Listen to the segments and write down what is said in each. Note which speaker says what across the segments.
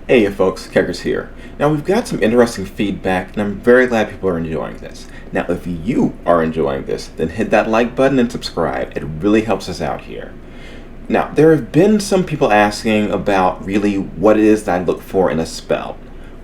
Speaker 1: Hey folks, Keggers here. Now we've got some interesting feedback and I'm very glad people are enjoying this. Now if you are enjoying this, then hit that like button and subscribe. It really helps us out here. Now there have been some people asking about really what it is that I look for in a spell.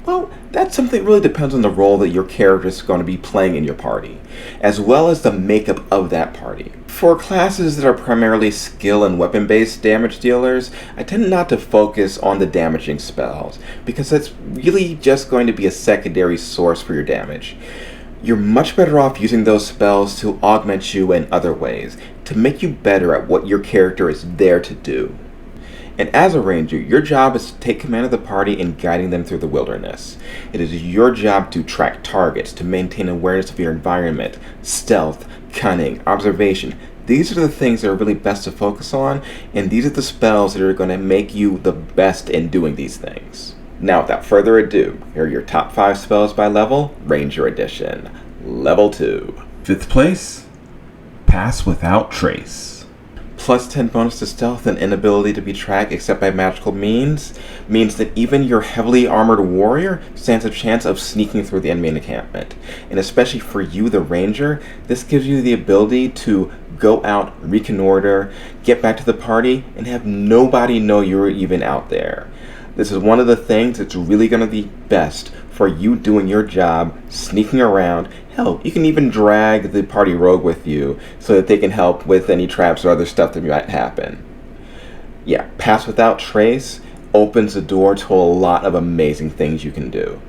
Speaker 1: Well, that's something that really depends on the role that your character is going to be playing in your party, as well as the makeup of that party. For classes that are primarily skill and weapon-based damage dealers, I tend not to focus on the damaging spells, because that's really just going to be a secondary source for your damage. You're much better off using those spells to augment you in other ways, to make you better at what your character is there to do. And as a ranger, your job is to take command of the party in guiding them through the wilderness. It is your job to track targets, to maintain awareness of your environment, stealth, cunning, observation. These are the things that are really best to focus on, and these are the spells that are going to make you the best in doing these things. Now, without further ado, here are your top 5 spells by level, Ranger Edition. Level 2.
Speaker 2: 5th place, Pass Without Trace.
Speaker 1: Plus 10 bonus to stealth and inability to be tracked except by magical means that even your heavily armored warrior stands a chance of sneaking through the enemy encampment. And especially for you, the ranger, this gives you the ability to go out, reconnoiter, get back to the party, and have nobody know you're even out there. This is one of the things that's really going to be best for you doing your job, sneaking around. Hell, you can even drag the party rogue with you so that they can help with any traps or other stuff that might happen. Yeah, Pass Without Trace opens the door to a lot of amazing things you can do.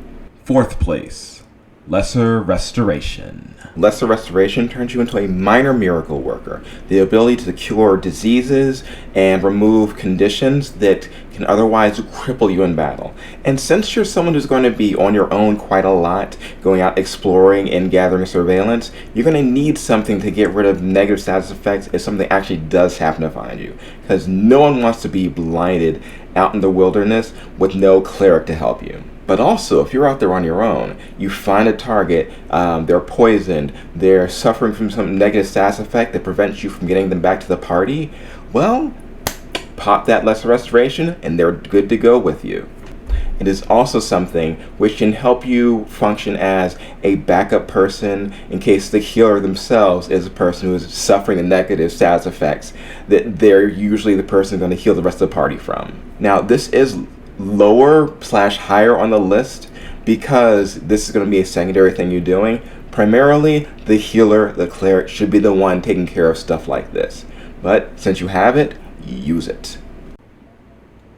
Speaker 2: 4th place, Lesser Restoration.
Speaker 1: Lesser Restoration turns you into a minor miracle worker, the ability to cure diseases and remove conditions that can otherwise cripple you in battle. And since you're someone who's going to be on your own quite a lot, going out exploring and gathering surveillance, you're going to need something to get rid of negative status effects if something actually does happen to find you. Because no one wants to be blinded out in the wilderness with no cleric to help you. But also, if you're out there on your own, you find a target, they're poisoned, they're suffering from some negative status effect that prevents you from getting them back to the party, well, pop that Lesser Restoration and they're good to go with you. It is also something which can help you function as a backup person in case the healer themselves is a person who is suffering the negative status effects that they're usually the person going to heal the rest of the party from. Now, this is lower/higher on the list because this is going to be a secondary thing you're doing. Primarily, the healer, the cleric, should be the one taking care of stuff like this. But since you have it, use it.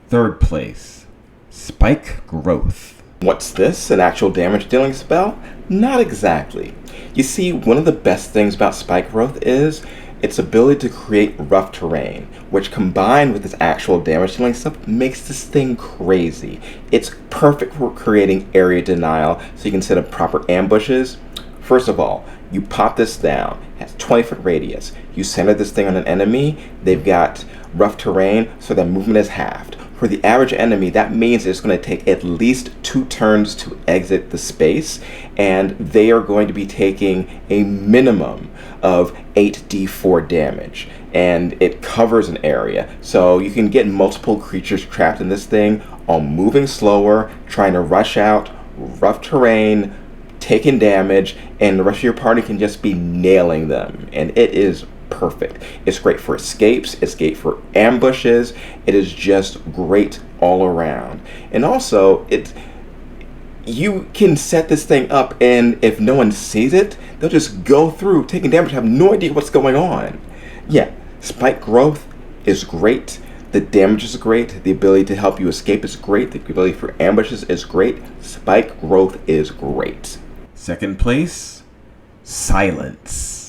Speaker 2: 3rd place, Spike Growth.
Speaker 1: What's this? An actual damage dealing spell? Not exactly. You see, one of the best things about Spike Growth is its ability to create rough terrain, which combined with its actual damage dealing stuff makes this thing crazy. It's perfect for creating area denial so you can set up proper ambushes. First of all, you pop this down, it has 20-foot radius. You center this thing on an enemy, they've got rough terrain, so their movement is halved. For the average enemy, that means it's going to take at least 2 turns to exit the space, and they are going to be taking a minimum of 8d4 damage, and it covers an area. So you can get multiple creatures trapped in this thing, all moving slower, trying to rush out, rough terrain, taking damage, and the rest of your party can just be nailing them, and it is perfect. It's great for escapes, it's great for ambushes, it is just great all around. And also, you can set this thing up, and if no one sees it, they'll just go through taking damage, have no idea what's going on. Yeah, Spike Growth is great, the damage is great, the ability to help you escape is great, the ability for ambushes is great. Spike Growth is great.
Speaker 2: 2nd place, Silence.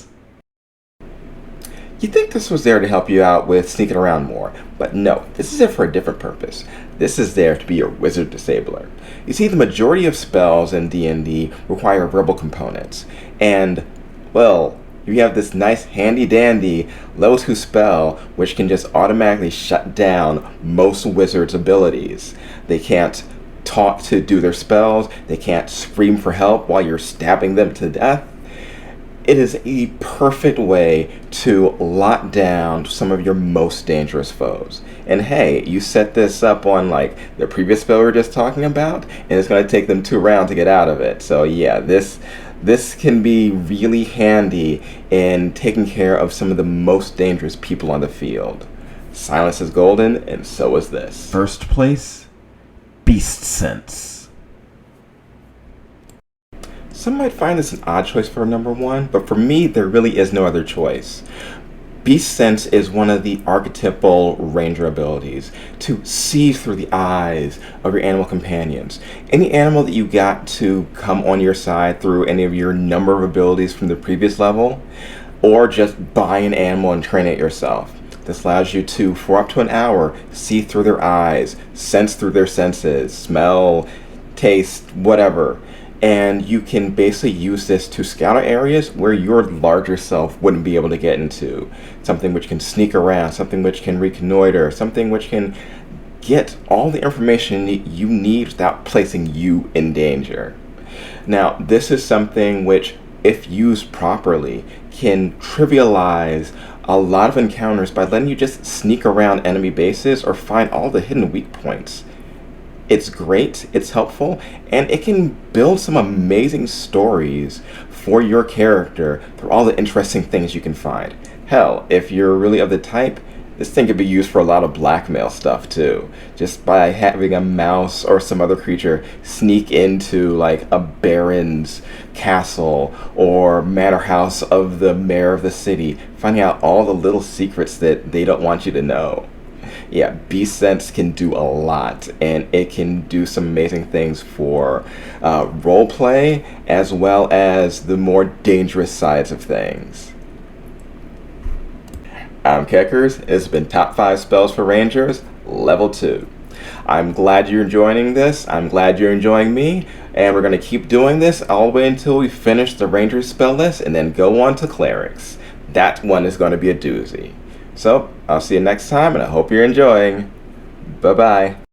Speaker 1: You'd think this was there to help you out with sneaking around more, but no, this is there for a different purpose. This is there to be your wizard disabler. You see, the majority of spells in D&D require verbal components, and, well, you have this nice handy-dandy level 2 spell which can just automatically shut down most wizards' abilities. They can't talk to do their spells, they can't scream for help while you're stabbing them to death. It is a perfect way to lock down some of your most dangerous foes. And hey, you set this up on like the previous spell we were just talking about, and it's going to take them 2 rounds to get out of it. So yeah, this can be really handy in taking care of some of the most dangerous people on the field. Silence is golden, and so is this.
Speaker 2: First place, Beast Sense.
Speaker 1: Some might find this an odd choice for number 1, but for me, there really is no other choice. Beast Sense is one of the archetypal ranger abilities, to see through the eyes of your animal companions. Any animal that you got to come on your side through any of your number of abilities from the previous level, or just buy an animal and train it yourself. This allows you to, for up to an hour, see through their eyes, sense through their senses, smell, taste, whatever. And you can basically use this to scout out areas where your larger self wouldn't be able to get into. Something which can sneak around, something which can reconnoiter, something which can get all the information you need without placing you in danger. Now, this is something which, if used properly, can trivialize a lot of encounters by letting you just sneak around enemy bases or find all the hidden weak points. It's great, it's helpful, and it can build some amazing stories for your character through all the interesting things you can find. Hell, if you're really of the type, this thing could be used for a lot of blackmail stuff too. Just by having a mouse or some other creature sneak into like a baron's castle or manor house of the mayor of the city, finding out all the little secrets that they don't want you to know. Yeah, Beast Sense can do a lot, and it can do some amazing things for roleplay as well as the more dangerous sides of things. I'm Keckers. It's been Top 5 Spells for Rangers, Level 2. I'm glad you're enjoying this. I'm glad you're enjoying me, and we're going to keep doing this all the way until we finish the Rangers spell list and then go on to Clerics. That one is going to be a doozy. So, I'll see you next time, and I hope you're enjoying. Bye-bye.